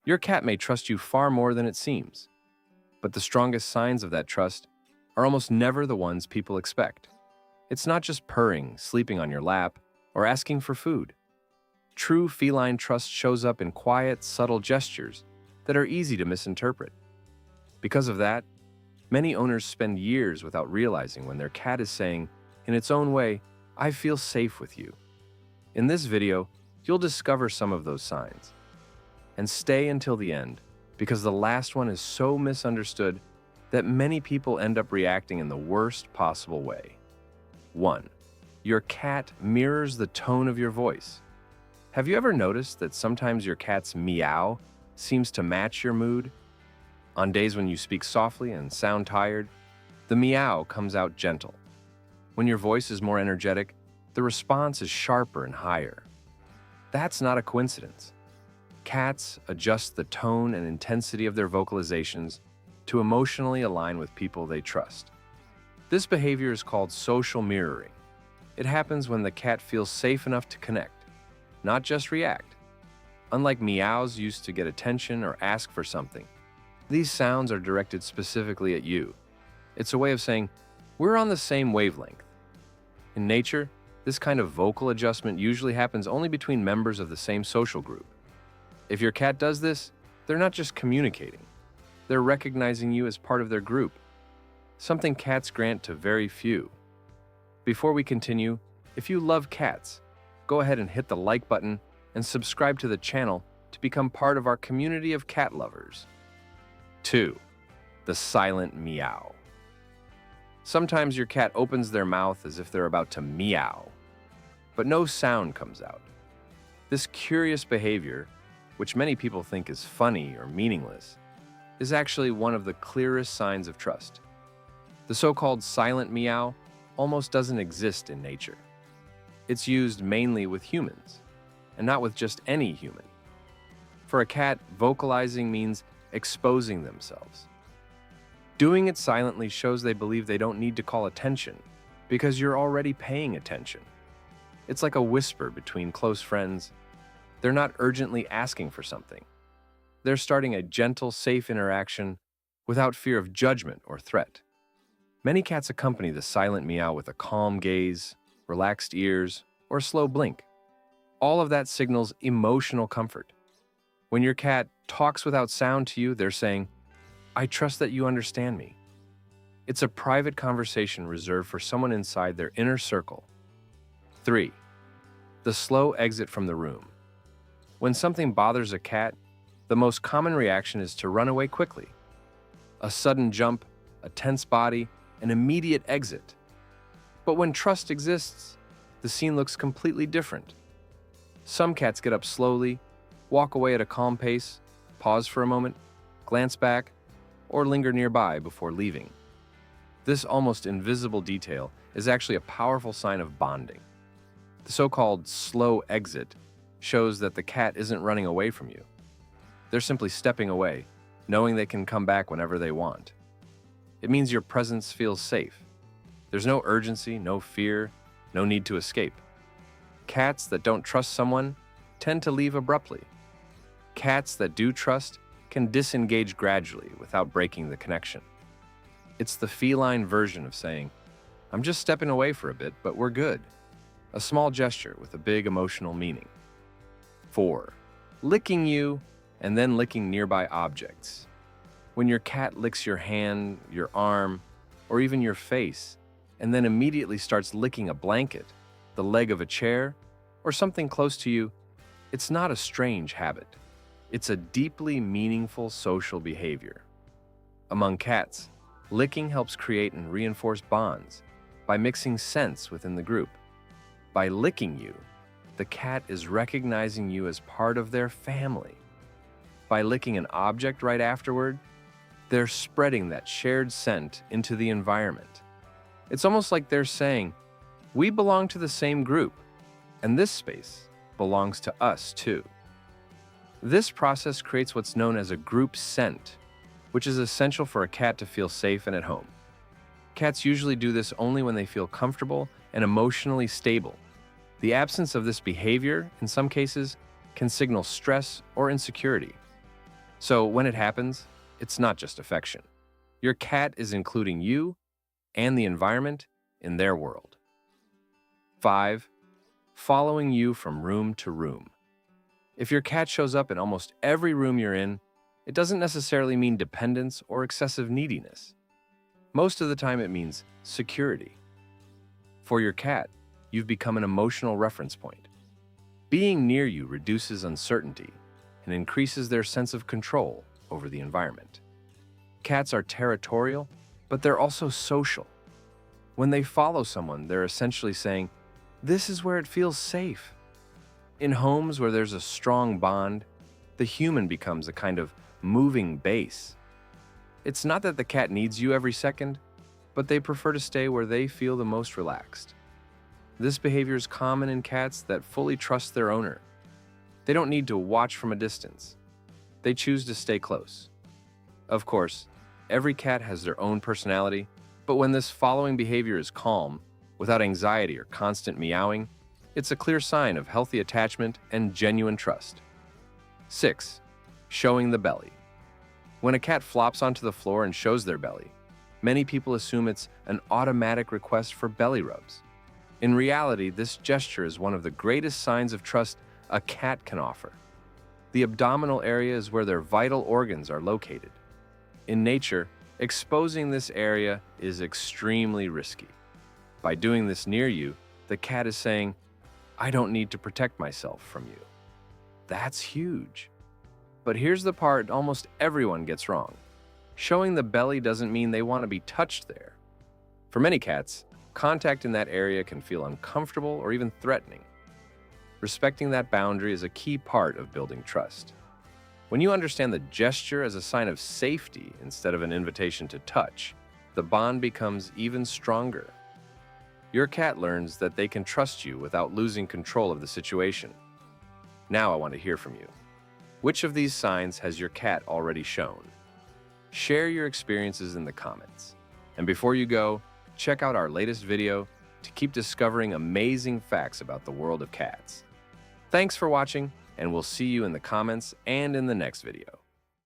Your cat may trust you far more than it seems, but the strongest signs of that trust are almost never the ones people expect. It's not just purring, sleeping on your lap, or asking for food. True feline trust shows up in quiet, subtle gestures that are easy to misinterpret. Because of that, many owners spend years without realizing when their cat is saying, in its own way, "I feel safe with you." In this video, you'll discover some of those signs. And stay until the end, because the last one is so misunderstood that many people end up reacting in the worst possible way. 1. Your cat mirrors the tone of your voice. Have you ever noticed that sometimes your cat's meow seems to match your mood? On days when you speak softly and sound tired, the meow comes out gentle. When your voice is more energetic, the response is sharper and higher. That's not a coincidence. Cats adjust the tone and intensity of their vocalizations to emotionally align with people they trust. This behavior is called social mirroring. It happens when the cat feels safe enough to connect, not just react. Unlike meows used to get attention or ask for something, these sounds are directed specifically at you. It's a way of saying, we're on the same wavelength. In nature, this kind of vocal adjustment usually happens only between members of the same social group. If your cat does this, they're not just communicating. They're recognizing you as part of their group, something cats grant to very few. Before we continue, if you love cats, go ahead and hit the like button and subscribe to the channel to become part of our community of cat lovers. 2. The silent meow. Sometimes your cat opens their mouth as if they're about to meow, but no sound comes out. This curious behavior, which many people think is funny or meaningless, is actually one of the clearest signs of trust. The so-called silent meow almost doesn't exist in nature. It's used mainly with humans, and not with just any human. For a cat, vocalizing means exposing themselves. Doing it silently shows they believe they don't need to call attention because you're already paying attention. It's like a whisper between close friends. They're not urgently asking for something. They're starting a gentle, safe interaction without fear of judgment or threat. Many cats accompany the silent meow with a calm gaze, relaxed ears, or a slow blink. All of that signals emotional comfort. When your cat talks without sound to you, they're saying, "I trust that you understand me." It's a private conversation reserved for someone inside their inner circle. 3. The slow exit from the room. When something bothers a cat, the most common reaction is to run away quickly. A sudden jump, a tense body, an immediate exit. But when trust exists, the scene looks completely different. Some cats get up slowly, walk away at a calm pace, pause for a moment, glance back, or linger nearby before leaving. This almost invisible detail is actually a powerful sign of bonding. The so-called slow exit shows that the cat isn't running away from you. They're simply stepping away, knowing they can come back whenever they want. It means your presence feels safe. There's no urgency, no fear, no need to escape. Cats that don't trust someone tend to leave abruptly. Cats that do trust can disengage gradually without breaking the connection. It's the feline version of saying, "I'm just stepping away for a bit, but we're good." A small gesture with a big emotional meaning. 4. Licking you and then licking nearby objects. When your cat licks your hand, your arm, or even your face, and then immediately starts licking a blanket, the leg of a chair, or something close to you, it's not a strange habit. It's a deeply meaningful social behavior. Among cats, licking helps create and reinforce bonds by mixing scents within the group. By licking you, the cat is recognizing you as part of their family. By licking an object right afterward, they're spreading that shared scent into the environment. It's almost like they're saying, "We belong to the same group, and this space belongs to us too." This process creates what's known as a group scent, which is essential for a cat to feel safe and at home. Cats usually do this only when they feel comfortable and emotionally stable. The absence of this behavior, in some cases, can signal stress or insecurity. So when it happens, it's not just affection. Your cat is including you and the environment in their world. 5. Following you from room to room. If your cat shows up in almost every room you're in, it doesn't necessarily mean dependence or excessive neediness. Most of the time it means security. For your cat, you've become an emotional reference point. Being near you reduces uncertainty and increases their sense of control over the environment. Cats are territorial, but they're also social. When they follow someone, they're essentially saying, "This is where it feels safe." In homes where there's a strong bond, the human becomes a kind of moving base. It's not that the cat needs you every second, but they prefer to stay where they feel the most relaxed. This behavior is common in cats that fully trust their owner. They don't need to watch from a distance. They choose to stay close. Of course, every cat has their own personality, but when this following behavior is calm, without anxiety or constant meowing, it's a clear sign of healthy attachment and genuine trust. 6. Showing the belly. When a cat flops onto the floor and shows their belly, many people assume it's an automatic request for belly rubs. In reality, this gesture is one of the greatest signs of trust a cat can offer. The abdominal area is where their vital organs are located. In nature, exposing this area is extremely risky. By doing this near you, the cat is saying, "I don't need to protect myself from you." That's huge. But here's the part almost everyone gets wrong. Showing the belly doesn't mean they want to be touched there. For many cats, contact in that area can feel uncomfortable or even threatening. Respecting that boundary is a key part of building trust. When you understand the gesture as a sign of safety instead of an invitation to touch, the bond becomes even stronger. Your cat learns that they can trust you without losing control of the situation. Now I want to hear from you. Which of these signs has your cat already shown? Share your experiences in the comments. And before you go, check out our latest video to keep discovering amazing facts about the world of cats. Thanks for watching, and we'll see you in the comments and in the next video.